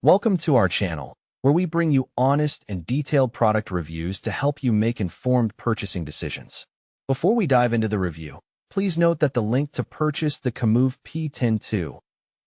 Welcome to our channel, where we bring you honest and detailed product reviews to help you make informed purchasing decisions. Before we dive into the review, please note that the link to purchase the KEMOVE P10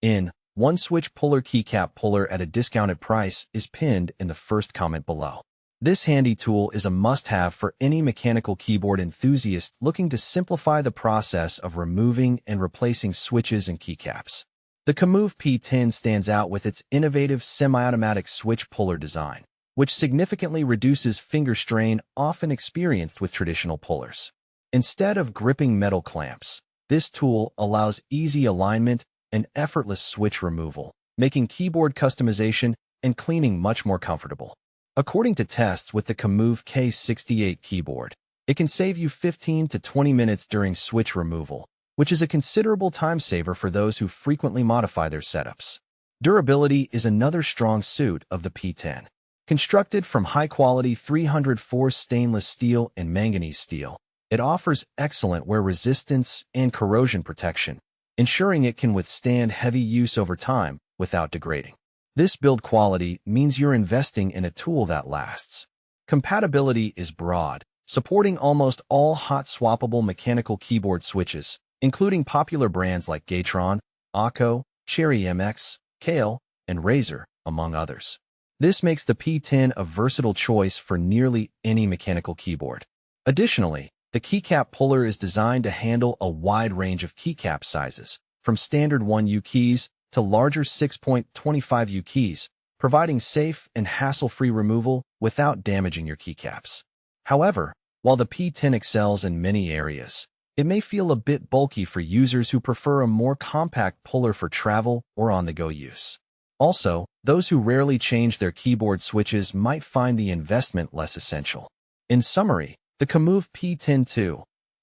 2-in-1 switch puller keycap puller at a discounted price is pinned in the first comment below. This handy tool is a must-have for any mechanical keyboard enthusiast looking to simplify the process of removing and replacing switches and keycaps. The KEMOVE P10 stands out with its innovative semi-automatic switch puller design, which significantly reduces finger strain often experienced with traditional pullers. Instead of gripping metal clamps, this tool allows easy alignment and effortless switch removal, making keyboard customization and cleaning much more comfortable. According to tests with the KEMOVE K68 keyboard, it can save you 15 to 20 minutes during switch removal, which is a considerable time saver for those who frequently modify their setups. Durability is another strong suit of the P10. Constructed from high-quality 304 stainless steel and manganese steel, it offers excellent wear resistance and corrosion protection, ensuring it can withstand heavy use over time without degrading. This build quality means you're investing in a tool that lasts. Compatibility is broad, supporting almost all hot-swappable mechanical keyboard switches, including popular brands like Gatron, Akko, Cherry MX, Kale, and Razer, among others. This makes the P10 a versatile choice for nearly any mechanical keyboard. Additionally, the keycap puller is designed to handle a wide range of keycap sizes, from standard 1U keys to larger 6.25U keys, providing safe and hassle-free removal without damaging your keycaps. However, while the P10 excels in many areas, it may feel a bit bulky for users who prefer a more compact puller for travel or on-the-go use. Also, those who rarely change their keyboard switches might find the investment less essential. In summary, the KEMOVE P10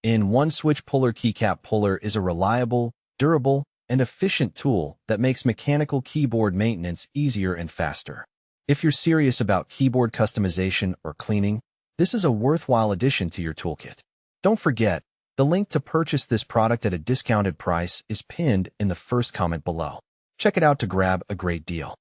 2-in-1 switch puller keycap puller is a reliable, durable, and efficient tool that makes mechanical keyboard maintenance easier and faster. If you're serious about keyboard customization or cleaning, this is a worthwhile addition to your toolkit. Don't forget, the link to purchase this product at a discounted price is pinned in the first comment below. Check it out to grab a great deal.